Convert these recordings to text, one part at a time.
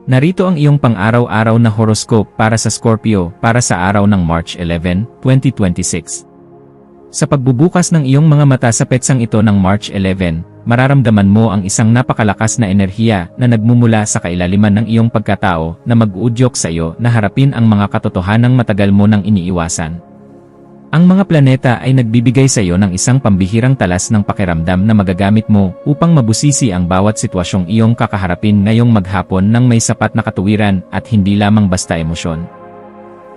Narito ang iyong pang-araw-araw na horoscope para sa Scorpio para sa araw ng March 11, 2026. Sa pagbubukas ng iyong mga mata sa petsang ito ng March 11, mararamdaman mo ang isang napakalakas na enerhiya na nagmumula sa kailaliman ng iyong pagkatao na mag-uudyok sa iyo na harapin ang mga katotohanang matagal mo nang iniiwasan. Ang mga planeta ay nagbibigay sa iyo ng isang pambihirang talas ng pakiramdam na magagamit mo upang mabusisi ang bawat sitwasyong iyong kakaharapin ngayong maghapon ng may sapat na katuwiran at hindi lamang basta emosyon.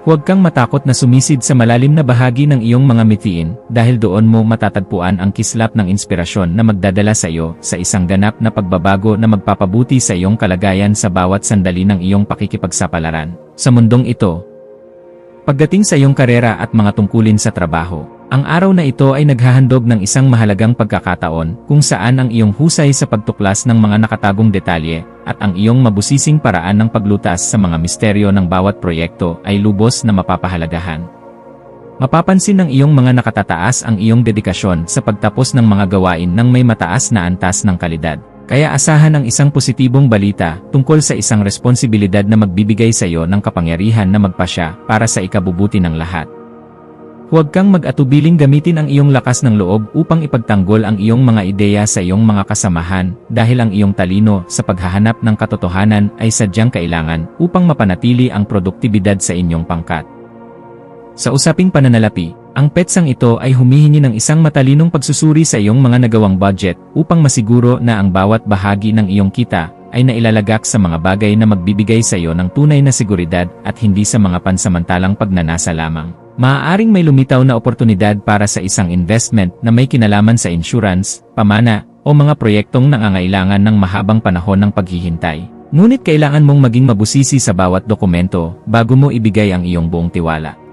Huwag kang matakot na sumisid sa malalim na bahagi ng iyong mga mitiin dahil doon mo matatagpuan ang kislap ng inspirasyon na magdadala sa iyo sa isang ganap na pagbabago na magpapabuti sa iyong kalagayan sa bawat sandali ng iyong pakikipagsapalaran sa mundong ito. Pagdating sa iyong karera at mga tungkulin sa trabaho, ang araw na ito ay naghahandog ng isang mahalagang pagkakataon kung saan ang iyong husay sa pagtuklas ng mga nakatagong detalye at ang iyong mabusising paraan ng paglutas sa mga misteryo ng bawat proyekto ay lubos na mapapahalagahan. Mapapansin ng iyong mga nakatataas ang iyong dedikasyon sa pagtapos ng mga gawain ng may mataas na antas ng kalidad. Kaya asahan ang isang positibong balita tungkol sa isang responsibilidad na magbibigay sa iyo ng kapangyarihan na magpasya para sa ikabubuti ng lahat. Huwag kang mag-atubiling gamitin ang iyong lakas ng loob upang ipagtanggol ang iyong mga ideya sa iyong mga kasamahan dahil ang iyong talino sa paghahanap ng katotohanan ay sadyang kailangan upang mapanatili ang produktibidad sa inyong pangkat. Sa usaping pananalapi, ang petsang ito ay humihingi ng isang matalinong pagsusuri sa iyong mga nagawang budget upang masiguro na ang bawat bahagi ng iyong kita ay nailalagak sa mga bagay na magbibigay sa iyo ng tunay na seguridad at hindi sa mga pansamantalang pagnanasa lamang. Maaaring may lumitaw na oportunidad para sa isang investment na may kinalaman sa insurance, pamana, o mga proyektong nangangailangan ng mahabang panahon ng paghihintay. Ngunit kailangan mong maging mabusisi sa bawat dokumento bago mo ibigay ang iyong buong tiwala.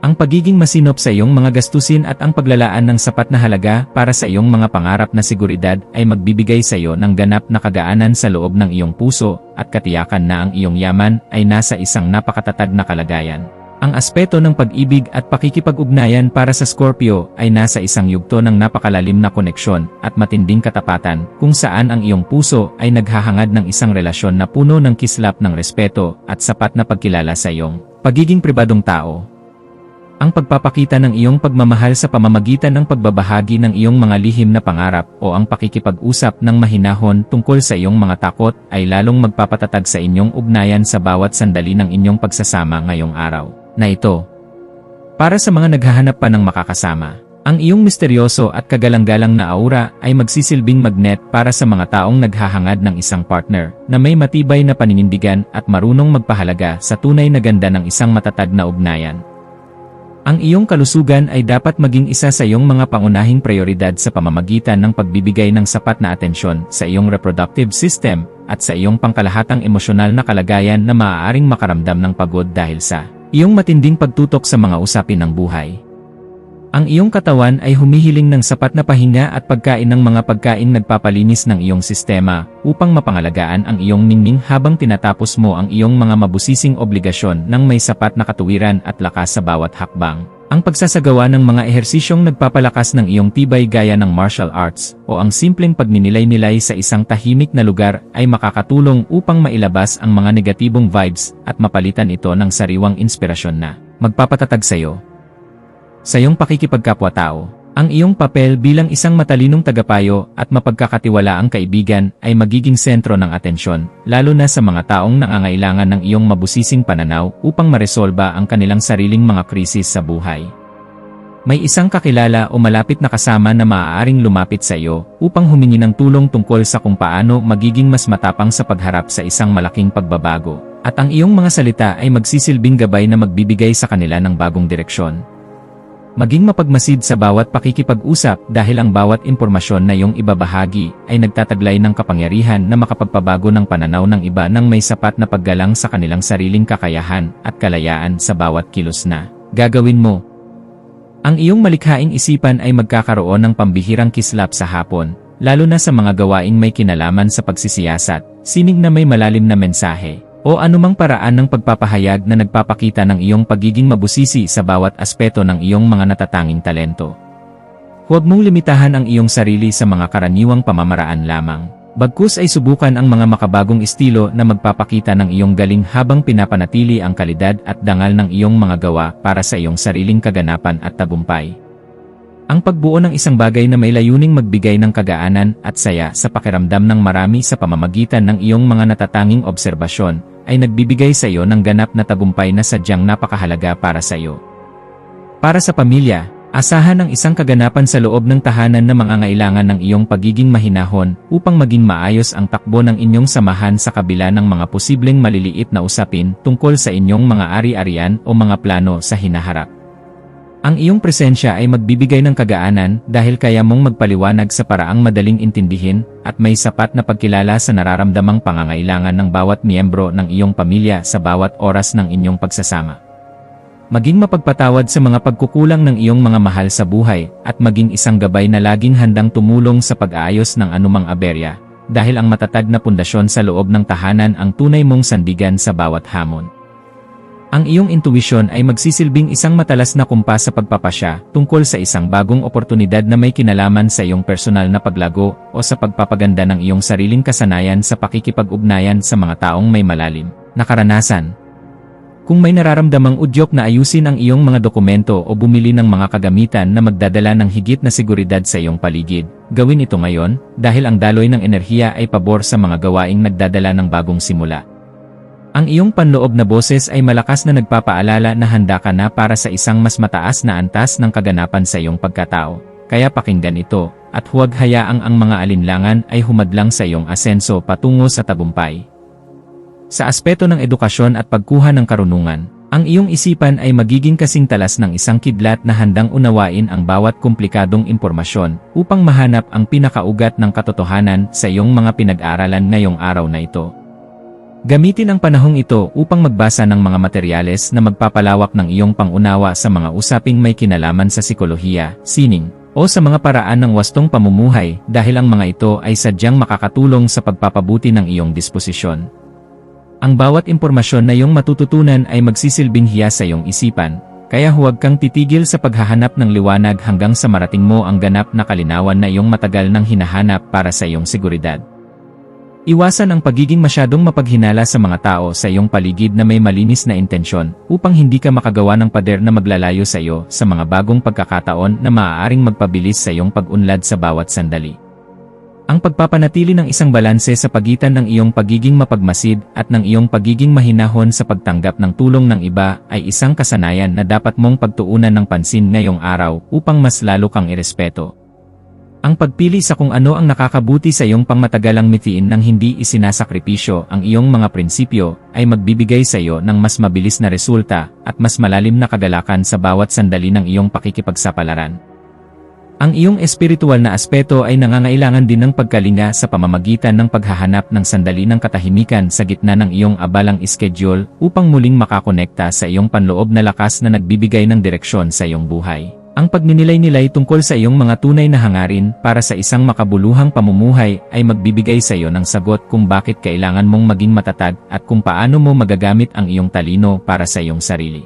Ang pagiging masinop sa iyong mga gastusin at ang paglalaan ng sapat na halaga para sa iyong mga pangarap na seguridad ay magbibigay sa iyo ng ganap na kagaanan sa loob ng iyong puso at katiyakan na ang iyong yaman ay nasa isang napakatatag na kalagayan. Ang aspeto ng pag-ibig at pakikipag-ugnayan para sa Scorpio ay nasa isang yugto ng napakalalim na koneksyon at matinding katapatan kung saan ang iyong puso ay naghahangad ng isang relasyon na puno ng kislap ng respeto at sapat na pagkilala sa iyong pagiging pribadong tao. Ang pagpapakita ng iyong pagmamahal sa pamamagitan ng pagbabahagi ng iyong mga lihim na pangarap o ang pakikipag-usap ng mahinahon tungkol sa iyong mga takot ay lalong magpapatatag sa inyong ugnayan sa bawat sandali ng inyong pagsasama ngayong araw na ito. Para sa mga naghahanap pa ng makakasama, ang iyong misteryoso at kagalang-galang na aura ay magsisilbing magnet para sa mga taong naghahangad ng isang partner na may matibay na paninindigan at marunong magpahalaga sa tunay na ganda ng isang matatag na ugnayan. Ang iyong kalusugan ay dapat maging isa sa iyong mga pangunahing prioridad sa pamamagitan ng pagbibigay ng sapat na atensyon sa iyong reproductive system at sa iyong pangkalahatang emosyonal na kalagayan na maaaring makaramdam ng pagod dahil sa iyong matinding pagtutok sa mga usapin ng buhay. Ang iyong katawan ay humihiling ng sapat na pahinga at pagkain ng mga pagkain nagpapalinis ng iyong sistema upang mapangalagaan ang iyong ningning habang tinatapos mo ang iyong mga mabusising obligasyon ng may sapat na katuwiran at lakas sa bawat hakbang. Ang pagsasagawa ng mga ehersisyong nagpapalakas ng iyong tibay gaya ng martial arts o ang simpleng pagninilay-nilay sa isang tahimik na lugar ay makakatulong upang mailabas ang mga negatibong vibes at mapalitan ito ng sariwang inspirasyon na magpapatatag sa iyo. Sa iyong pakikipagkapwa-tao, ang iyong papel bilang isang matalinong tagapayo at mapagkakatiwalaang kaibigan ay magiging sentro ng atensyon, lalo na sa mga taong nangangailangan ng iyong mabusising pananaw upang maresolba ang kanilang sariling mga krisis sa buhay. May isang kakilala o malapit na kasama na maaaring lumapit sa iyo upang humingi ng tulong tungkol sa kung paano magiging mas matapang sa pagharap sa isang malaking pagbabago, at ang iyong mga salita ay magsisilbing gabay na magbibigay sa kanila ng bagong direksyon. Maging mapagmasid sa bawat pakikipag-usap dahil ang bawat impormasyon na iyong ibabahagi ay nagtataglay ng kapangyarihan na makapagpabago ng pananaw ng iba nang may sapat na paggalang sa kanilang sariling kakayahan at kalayaan sa bawat kilos na gagawin mo. Ang iyong malikhaing isipan ay magkakaroon ng pambihirang kislap sa hapon, lalo na sa mga gawaing may kinalaman sa pagsisiyasat, sining na may malalim na mensahe, o anumang paraan ng pagpapahayag na nagpapakita ng iyong pagiging mabusisi sa bawat aspeto ng iyong mga natatanging talento. Huwag mong limitahan ang iyong sarili sa mga karaniwang pamamaraan lamang. Bagkus ay subukan ang mga makabagong estilo na magpapakita ng iyong galing habang pinapanatili ang kalidad at dangal ng iyong mga gawa para sa iyong sariling kaganapan at tagumpay. Ang pagbuo ng isang bagay na may layuning magbigay ng kagaanan at saya sa pakiramdam ng marami sa pamamagitan ng iyong mga natatanging obserbasyon ay nagbibigay sa iyo ng ganap na tagumpay na sadyang napakahalaga para sa iyo. Para sa pamilya, asahan ang isang kaganapan sa loob ng tahanan na mangangailangan ng iyong pagiging mahinahon upang maging maayos ang takbo ng inyong samahan sa kabila ng mga posibleng maliliit na usapin tungkol sa inyong mga ari-arian o mga plano sa hinaharap. Ang iyong presensya ay magbibigay ng kagaanan dahil kaya mong magpaliwanag sa paraang madaling intindihin at may sapat na pagkilala sa nararamdamang pangangailangan ng bawat miyembro ng iyong pamilya sa bawat oras ng inyong pagsasama. Maging mapagpatawad sa mga pagkukulang ng iyong mga mahal sa buhay at maging isang gabay na laging handang tumulong sa pag-aayos ng anumang aberya dahil ang matatag na pundasyon sa loob ng tahanan ang tunay mong sandigan sa bawat hamon. Ang iyong intuwisyon ay magsisilbing isang matalas na kumpas sa pagpapasya tungkol sa isang bagong oportunidad na may kinalaman sa iyong personal na paglago o sa pagpapaganda ng iyong sariling kasanayan sa pakikipag-ugnayan sa mga taong may malalim na karanasan. Kung may nararamdamang udyok na ayusin ang iyong mga dokumento o bumili ng mga kagamitan na magdadala ng higit na seguridad sa iyong paligid, gawin ito ngayon dahil ang daloy ng enerhiya ay pabor sa mga gawaing nagdadala ng bagong simula. Ang iyong panloob na boses ay malakas na nagpapaalala na handa ka na para sa isang mas mataas na antas ng kaganapan sa iyong pagkatao, kaya pakinggan ito, at huwag hayaang ang mga alinlangan ay humadlang sa iyong asenso patungo sa tagumpay. Sa aspeto ng edukasyon at pagkuha ng karunungan, ang iyong isipan ay magiging kasing talas ng isang kidlat na handang unawain ang bawat komplikadong impormasyon upang mahanap ang pinakaugat ng katotohanan sa iyong mga pinag-aralan ngayong araw na ito. Gamitin ang panahong ito upang magbasa ng mga materyales na magpapalawak ng iyong pangunawa sa mga usaping may kinalaman sa psikolohiya, sining, o sa mga paraan ng wastong pamumuhay dahil ang mga ito ay sadyang makakatulong sa pagpapabuti ng iyong disposisyon. Ang bawat impormasyon na iyong matututunan ay magsisilbing hiyas sa iyong isipan, kaya huwag kang titigil sa paghahanap ng liwanag hanggang sa marating mo ang ganap na kalinawan na iyong matagal nang hinahanap para sa iyong seguridad. Iwasan ang pagiging masyadong mapaghinala sa mga tao sa iyong paligid na may malinis na intensyon upang hindi ka makagawa ng pader na maglalayo sa iyo sa mga bagong pagkakataon na maaaring magpabilis sa iyong pag-unlad sa bawat sandali. Ang pagpapanatili ng isang balanse sa pagitan ng iyong pagiging mapagmasid at ng iyong pagiging mahinahon sa pagtanggap ng tulong ng iba ay isang kasanayan na dapat mong pagtuunan ng pansin ngayong araw upang mas lalo kang irespeto. Ang pagpili sa kung ano ang nakakabuti sa iyong pangmatagalang mithiin nang hindi isinasakripisyo ang iyong mga prinsipyo ay magbibigay sa iyo ng mas mabilis na resulta at mas malalim na kagalakan sa bawat sandali ng iyong pakikipagsapalaran. Ang iyong espiritual na aspeto ay nangangailangan din ng pagkalinga sa pamamagitan ng paghahanap ng sandali ng katahimikan sa gitna ng iyong abalang schedule upang muling makakonekta sa iyong panloob na lakas na nagbibigay ng direksyon sa iyong buhay. Ang pagninilay-nilay tungkol sa iyong mga tunay na hangarin para sa isang makabuluhang pamumuhay ay magbibigay sa iyo ng sagot kung bakit kailangan mong maging matatag at kung paano mo magagamit ang iyong talino para sa iyong sarili.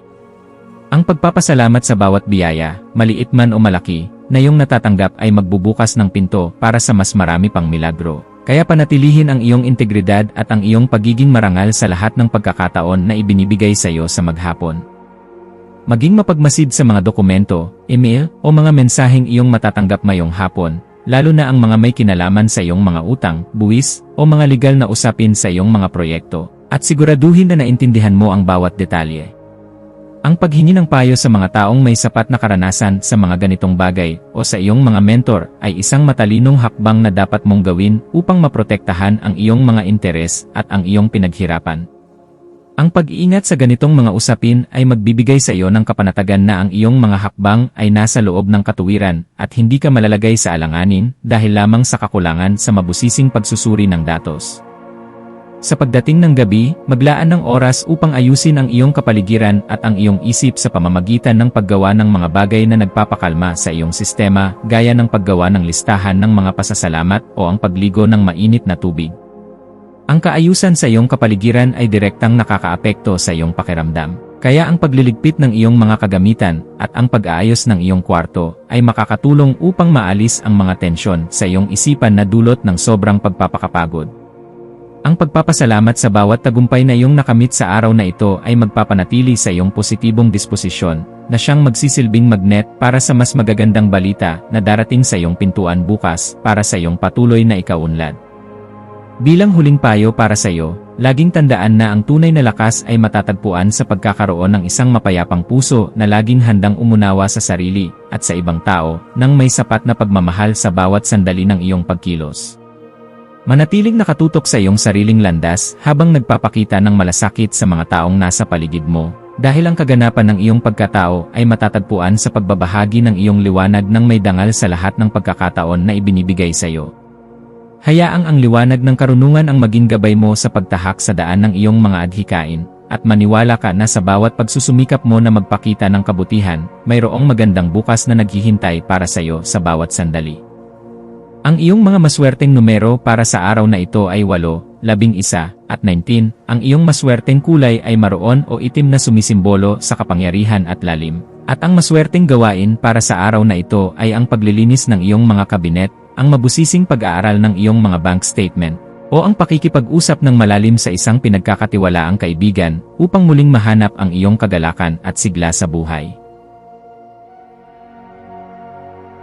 Ang pagpapasalamat sa bawat biyaya, maliit man o malaki, na iyong natatanggap ay magbubukas ng pinto para sa mas marami pang milagro. Kaya panatilihin ang iyong integridad at ang iyong pagiging marangal sa lahat ng pagkakataon na ibinibigay sa iyo sa maghapon. Maging mapagmasid sa mga dokumento, email, o mga mensaheng iyong matatanggap ngayong hapon, lalo na ang mga may kinalaman sa iyong mga utang, buwis, o mga legal na usapin sa iyong mga proyekto, at siguraduhin na naintindihan mo ang bawat detalye. Ang paghingi ng payo sa mga taong may sapat na karanasan sa mga ganitong bagay o sa iyong mga mentor ay isang matalinong hakbang na dapat mong gawin upang maprotektahan ang iyong mga interes at ang iyong pinaghirapan. Ang pag-iingat sa ganitong mga usapin ay magbibigay sa iyo ng kapanatagan na ang iyong mga hakbang ay nasa loob ng katuwiran at hindi ka malalagay sa alanganin dahil lamang sa kakulangan sa mabusising pagsusuri ng datos. Sa pagdating ng gabi, maglaan ng oras upang ayusin ang iyong kapaligiran at ang iyong isip sa pamamagitan ng paggawa ng mga bagay na nagpapakalma sa iyong sistema gaya ng paggawa ng listahan ng mga pasasalamat o ang pagligo ng mainit na tubig. Ang kaayusan sa iyong kapaligiran ay direktang nakakaapekto sa iyong pakiramdam. Kaya ang pagliligpit ng iyong mga kagamitan at ang pag-aayos ng iyong kwarto ay makakatulong upang maalis ang mga tensyon sa iyong isipan na dulot ng sobrang pagpapakapagod. Ang pagpapasalamat sa bawat tagumpay na iyong nakamit sa araw na ito ay magpapanatili sa iyong positibong disposisyon na siyang magsisilbing magnet para sa mas magagandang balita na darating sa iyong pintuan bukas para sa iyong patuloy na ikaunlad. Bilang huling payo para sa iyo, laging tandaan na ang tunay na lakas ay matatagpuan sa pagkakaroon ng isang mapayapang puso na laging handang umunawa sa sarili at sa ibang tao nang may sapat na pagmamahal sa bawat sandali ng iyong pagkilos. Manatiling nakatutok sa iyong sariling landas habang nagpapakita ng malasakit sa mga taong nasa paligid mo, dahil ang kaganapan ng iyong pagkatao ay matatagpuan sa pagbabahagi ng iyong liwanag ng may dangal sa lahat ng pagkakataon na ibinibigay sa iyo. Hayaang ang liwanag ng karunungan ang maging gabay mo sa pagtahak sa daan ng iyong mga adhikain, at maniwala ka na sa bawat pagsusumikap mo na magpakita ng kabutihan, mayroong magandang bukas na naghihintay para sa iyo sa bawat sandali. Ang iyong mga maswerteng numero para sa araw na ito ay 8, 11, at 19. Ang iyong maswerteng kulay ay maroon o itim na sumisimbolo sa kapangyarihan at lalim. At ang maswerteng gawain para sa araw na ito ay ang paglilinis ng iyong mga kabinet, ang mabusising pag-aaral ng iyong mga bank statement, o ang pakikipag-usap ng malalim sa isang pinagkakatiwalaang kaibigan upang muling mahanap ang iyong kagalakan at sigla sa buhay.